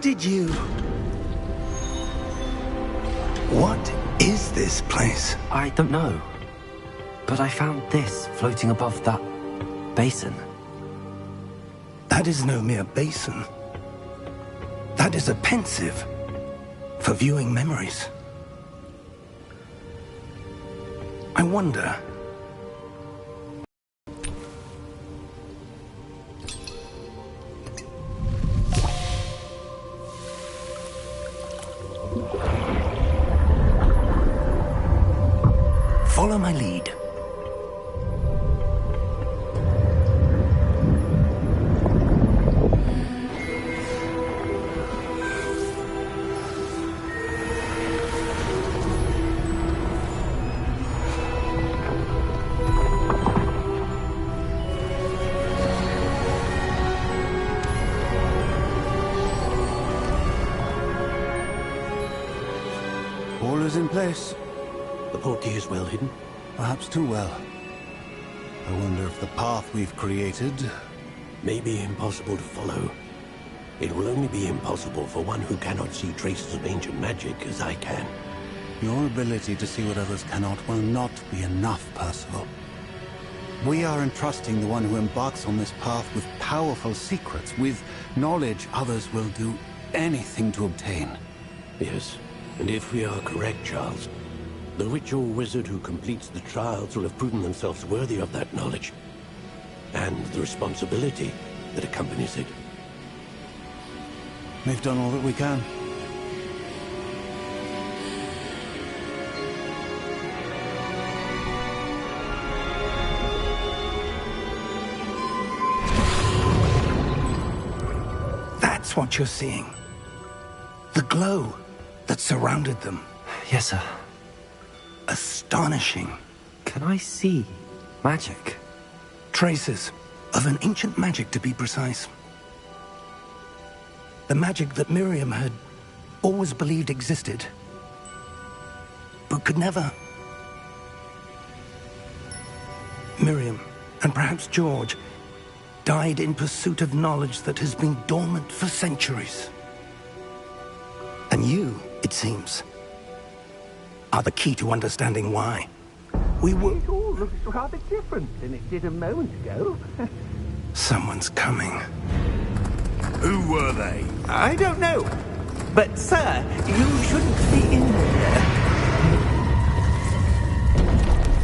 did you... What is this place? I don't know. But I found this floating above that basin. That is no mere basin. That is a pensive for viewing memories. I wonder... Follow my lead. All is in place. The portkey is well hidden. Perhaps too well. I wonder if the path we've created... may be impossible to follow. It will only be impossible for one who cannot see traces of ancient magic as I can. Your ability to see what others cannot will not be enough, Percival. We are entrusting the one who embarks on this path with powerful secrets, with knowledge others will do anything to obtain. Yes, and if we are correct, Charles, the witch or wizard who completes the trials will have proven themselves worthy of that knowledge, and the responsibility that accompanies it. We've done all that we can. That's what you're seeing. The glow that surrounded them. Yes, sir. Astonishing. Can I see magic? Traces of an ancient magic, to be precise. The magic that Miriam had always believed existed, but could never. Miriam, and perhaps George, died in pursuit of knowledge that has been dormant for centuries. And you, it seems, are the key to understanding why. We were... It all looks rather different than it did a moment ago. Someone's coming. Who were they? I don't know. But, sir, you shouldn't be in here.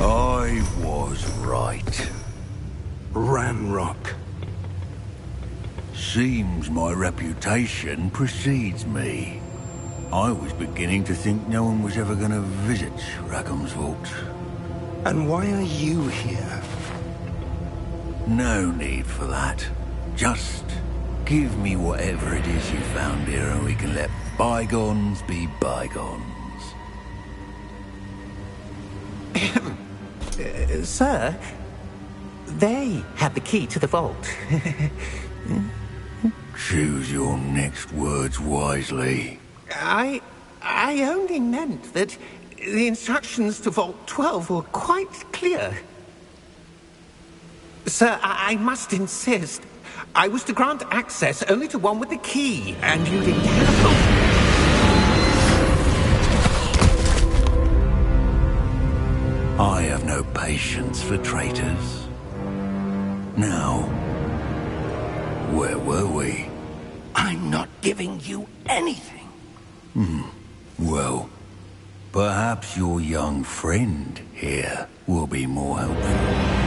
I was right. Ranrock. Seems my reputation precedes me. I was beginning to think no one was ever going to visit Rackham's vault. And why are you here? No need for that. Just give me whatever it is you found here and we can let bygones be bygones. Sir, they have the key to the vault. Choose your next words wisely. I only meant that the instructions to Vault 12 were quite clear. Sir, I must insist. I was to grant access only to one with the key, and you didn't have I have no patience for traitors. Now, where were we? I'm not giving you anything. Well, perhaps your young friend here will be more helpful.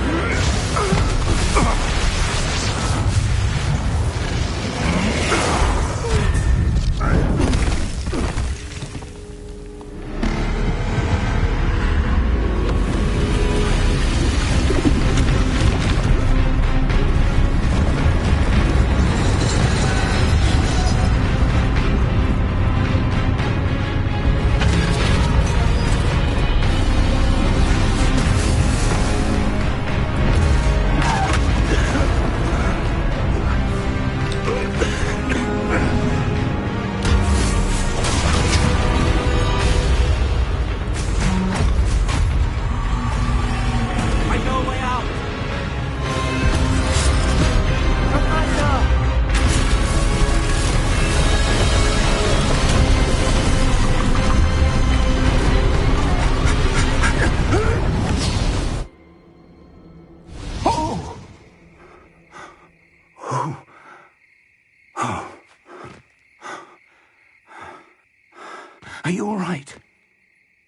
right?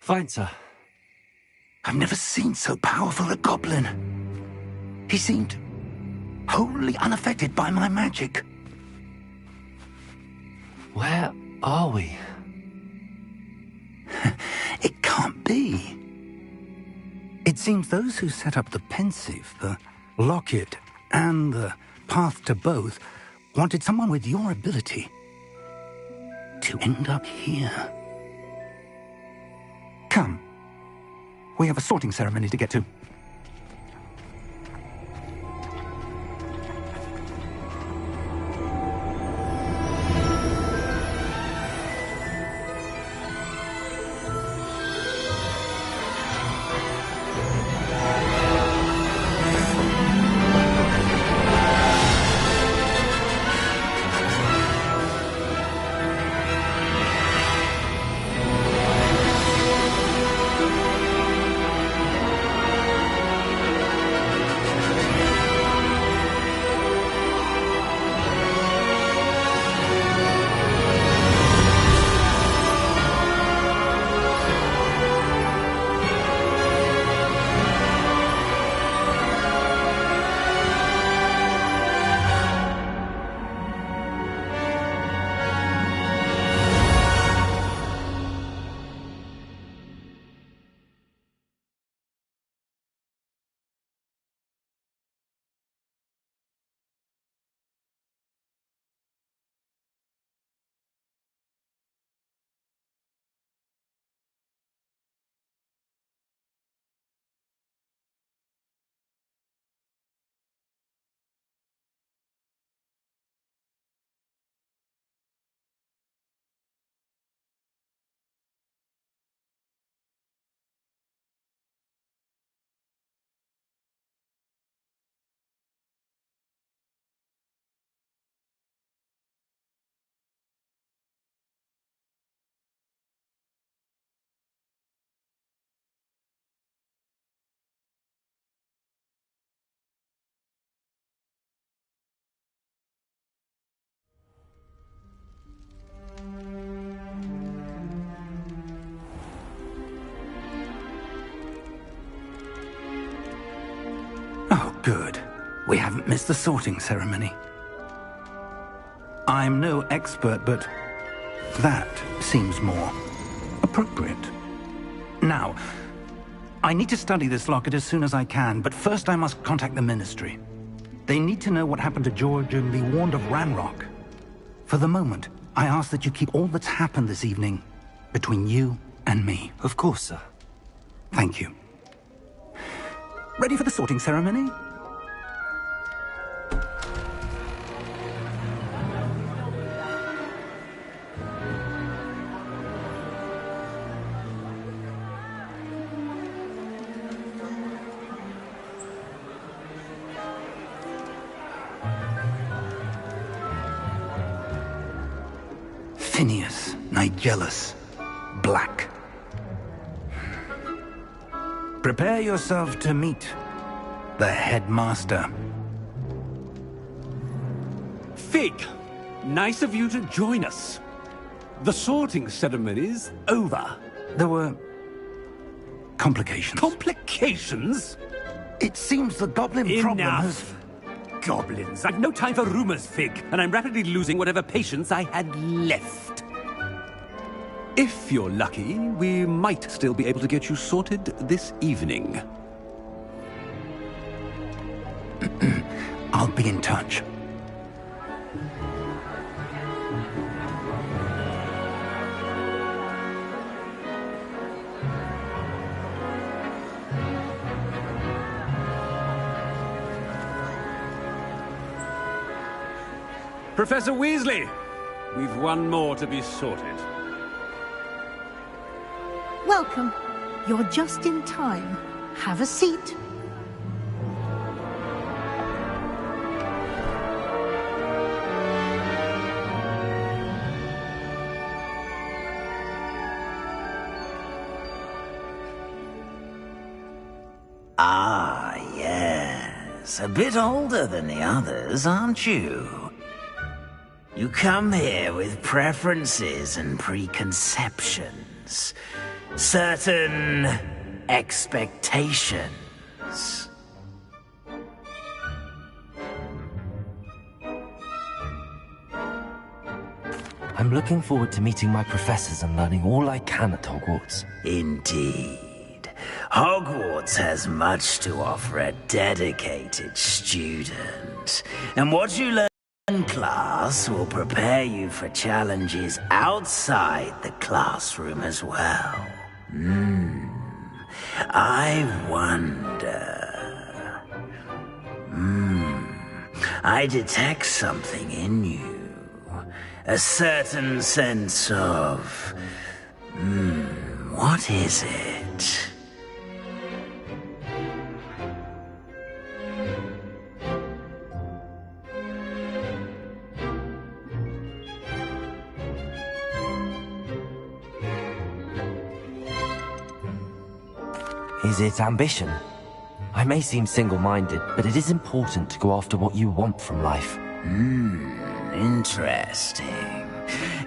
Fine, sir. I've never seen so powerful a goblin. He seemed wholly unaffected by my magic. Where are we? It can't be. It seems those who set up the pensive, the locket, and the path to both wanted someone with your ability to end up here. Come. We have a sorting ceremony to get to. Oh, good. We haven't missed the sorting ceremony. I'm no expert, but that seems more appropriate. Now, I need to study this locket as soon as I can, but first I must contact the Ministry. They need to know what happened to George and be warned of Ranrock. For the moment, I ask that you keep all that's happened this evening between you and me. Of course, sir. Thank you. Ready for the sorting ceremony? Phineas, Nigellus, Black. Prepare yourself to meet the headmaster. Fig, nice of you to join us. The sorting ceremony's over. There were complications. Complications? It seems the goblin problem has... Enough. Goblins. I've no time for rumors, Fig, and I'm rapidly losing whatever patience I had left. If you're lucky, we might still be able to get you sorted this evening. I'll be in touch. Professor Weasley, we've one more to be sorted. Welcome. You're just in time. Have a seat. Ah, yes. A bit older than the others, aren't you? You come here with preferences and preconceptions. certain expectations. I'm looking forward to meeting my professors and learning all I can at Hogwarts. Indeed. Hogwarts has much to offer a dedicated student. And what you learn in class will prepare you for challenges outside the classroom as well. I wonder... I detect something in you. A certain sense of... what is it? Is it ambition? I may seem single-minded, but it is important to go after what you want from life. Interesting.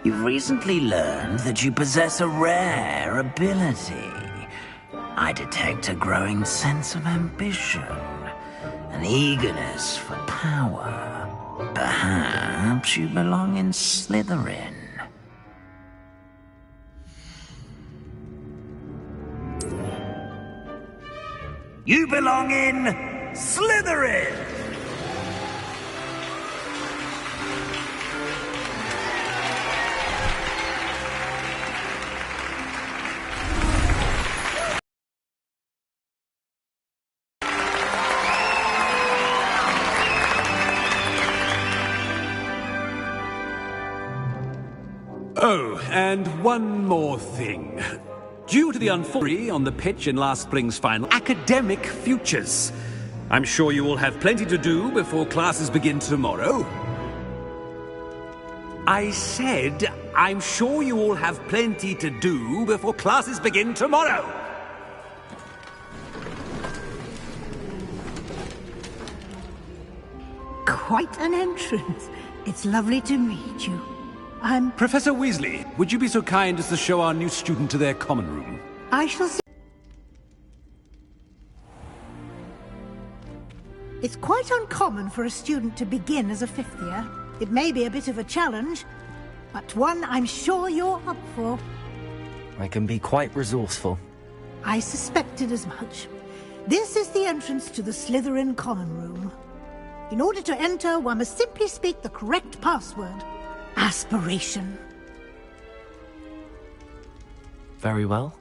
You've recently learned that you possess a rare ability. I detect a growing sense of ambition, an eagerness for power. Perhaps you belong in Slytherin. You belong in Slytherin! Oh, and one more thing. Due to the unfortunate on the pitch in last spring's final, academic futures. I'm sure you will have plenty to do before classes begin tomorrow. I said, I'm sure you all have plenty to do before classes begin tomorrow. Quite an entrance. It's lovely to meet you. Professor Weasley, would you be so kind as to show our new student to their common room? I shall see. It's quite uncommon for a student to begin as a fifth year. It may be a bit of a challenge, but one I'm sure you're up for. I can be quite resourceful. I suspected as much. This is the entrance to the Slytherin common room. In order to enter, one must simply speak the correct password. Aspiration. Very well.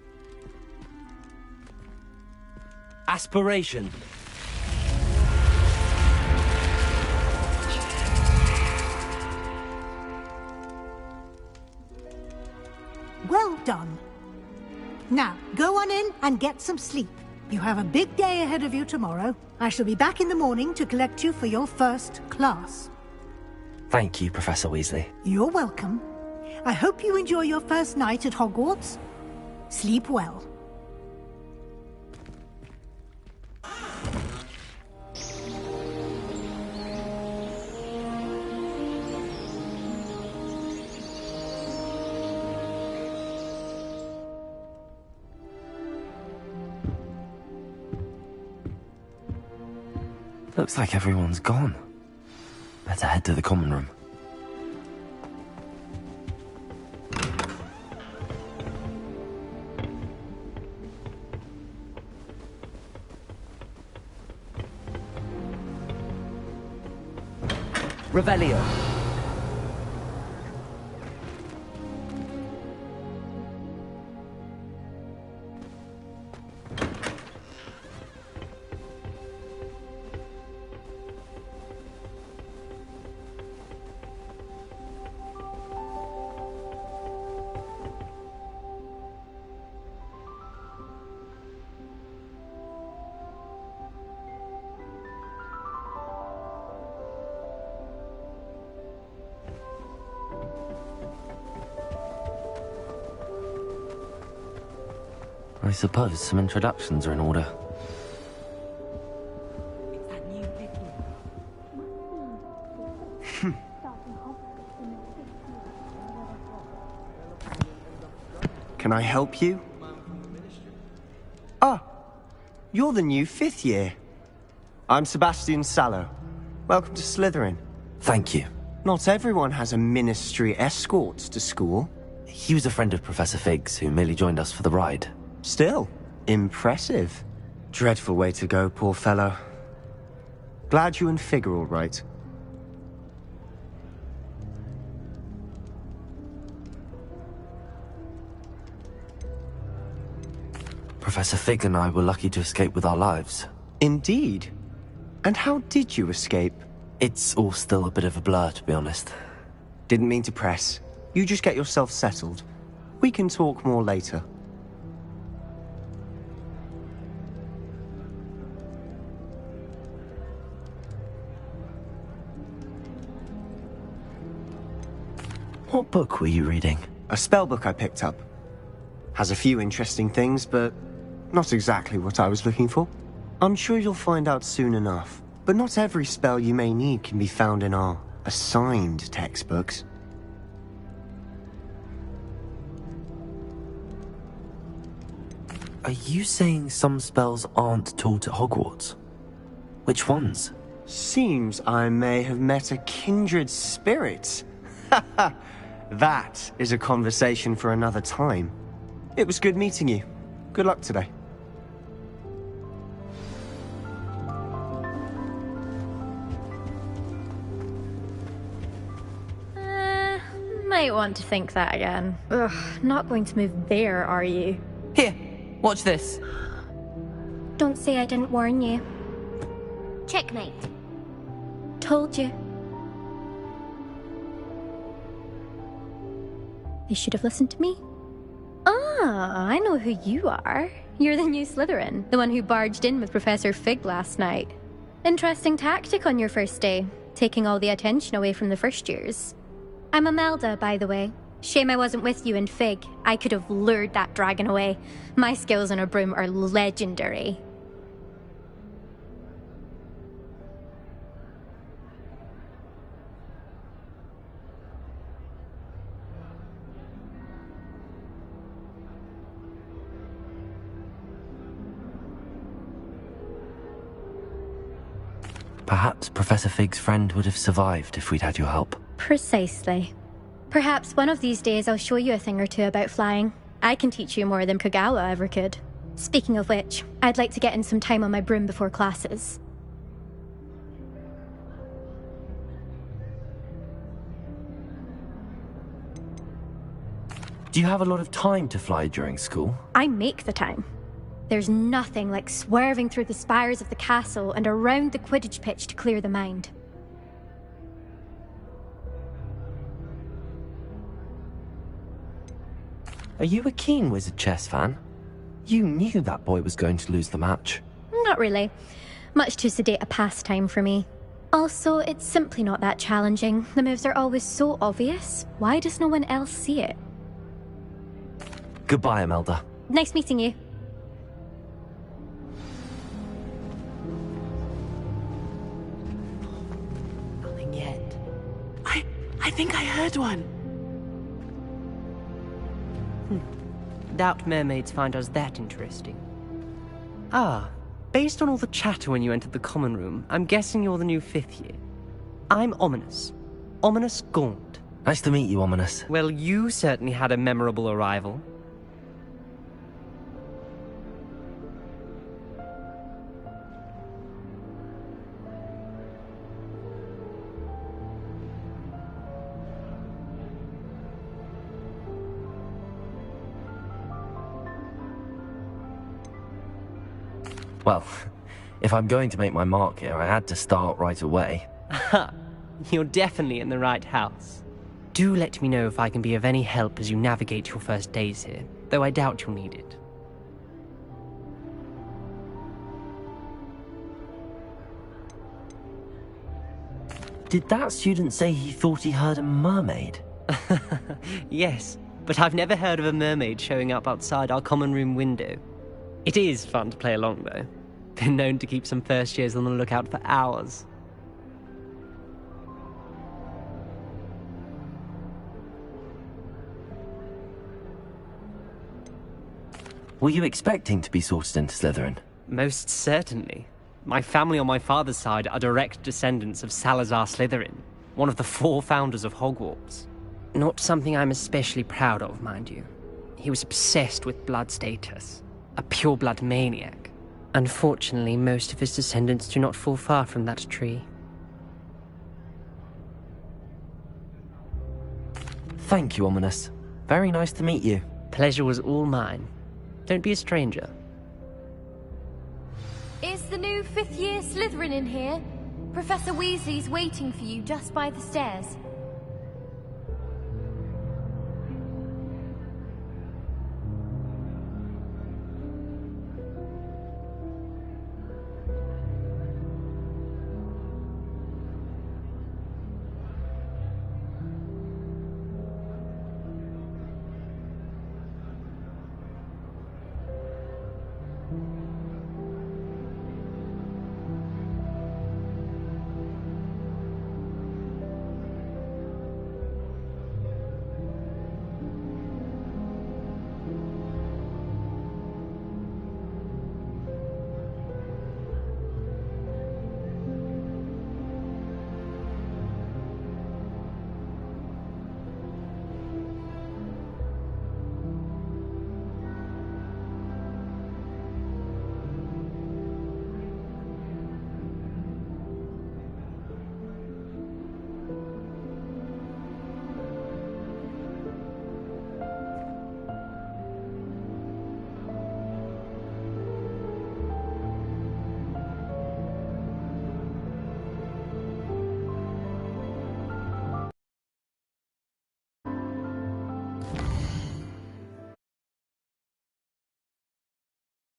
Aspiration. Well done. Now, go on in and get some sleep. You have a big day ahead of you tomorrow. I shall be back in the morning to collect you for your first class. Thank you, Professor Weasley. You're welcome. I hope you enjoy your first night at Hogwarts. Sleep well. Looks like everyone's gone. Better head to the common room. Revelio. I suppose some introductions are in order. Can I help you? Ah, you're the new 5th year. I'm Sebastian Sallow. Welcome to Slytherin. Thank you. Not everyone has a ministry escort to school. He was a friend of Professor Fig's who merely joined us for the ride. Still, impressive. Dreadful way to go, poor fellow. Glad you and Fig are all right. Professor Fig and I were lucky to escape with our lives. Indeed. And how did you escape? It's all still a bit of a blur, to be honest. Didn't mean to press. You just get yourself settled. We can talk more later. What book were you reading? A spellbook I picked up. Has a few interesting things, but not exactly what I was looking for. I'm sure you'll find out soon enough. But not every spell you may need can be found in our assigned textbooks. Are you saying some spells aren't taught at Hogwarts? Which ones? Seems I may have met a kindred spirit. That is a conversation for another time. It was good meeting you. Good luck today. Might want to think that again. Ugh, not going to move there, are you? Here, watch this. Don't say I didn't warn you. Checkmate. Told you. They should have listened to me. Ah, I know who you are. You're the new Slytherin, the one who barged in with Professor Fig last night. Interesting tactic on your first day, taking all the attention away from the first years. I'm Imelda, by the way. Shame I wasn't with you in Fig. I could have lured that dragon away. My skills on a broom are legendary. Perhaps Professor Fig's friend would have survived if we'd had your help. Precisely. Perhaps one of these days I'll show you a thing or two about flying. I can teach you more than Kagawa ever could. Speaking of which, I'd like to get in some time on my broom before classes. Do you have a lot of time to fly during school? I make the time. There's nothing like swerving through the spires of the castle and around the Quidditch pitch to clear the mind. Are you a keen Wizard chess fan? You knew that boy was going to lose the match. Not really. Much too sedate a pastime for me. Also, it's simply not that challenging. The moves are always so obvious. Why does no one else see it? Goodbye, Imelda. Nice meeting you. Nothing yet. I think I heard one. Doubt mermaids find us that interesting. Ah, based on all the chatter when you entered the common room, I'm guessing you're the new 5th year. I'm Ominous. Ominous Gaunt. Nice to meet you, Ominous. Well, you certainly had a memorable arrival. Well, if I'm going to make my mark here, I had to start right away. Ha! You're definitely in the right house. Do let me know if I can be of any help as you navigate your first days here, though I doubt you'll need it. Did that student say he thought he heard a mermaid? Yes, but I've never heard of a mermaid showing up outside our common room window. It is fun to play along, though. Been known to keep some first years on the lookout for hours. Were you expecting to be sorted into Slytherin? Most certainly. My family on my father's side are direct descendants of Salazar Slytherin, one of the 4 founders of Hogwarts. Not something I'm especially proud of, mind you. He was obsessed with blood status, a pure-blood maniac. Unfortunately, most of his descendants do not fall far from that tree. Thank you, Ominous. Very nice to meet you. Pleasure was all mine. Don't be a stranger. Is the new 5th year Slytherin in here? Professor Weasley's waiting for you just by the stairs.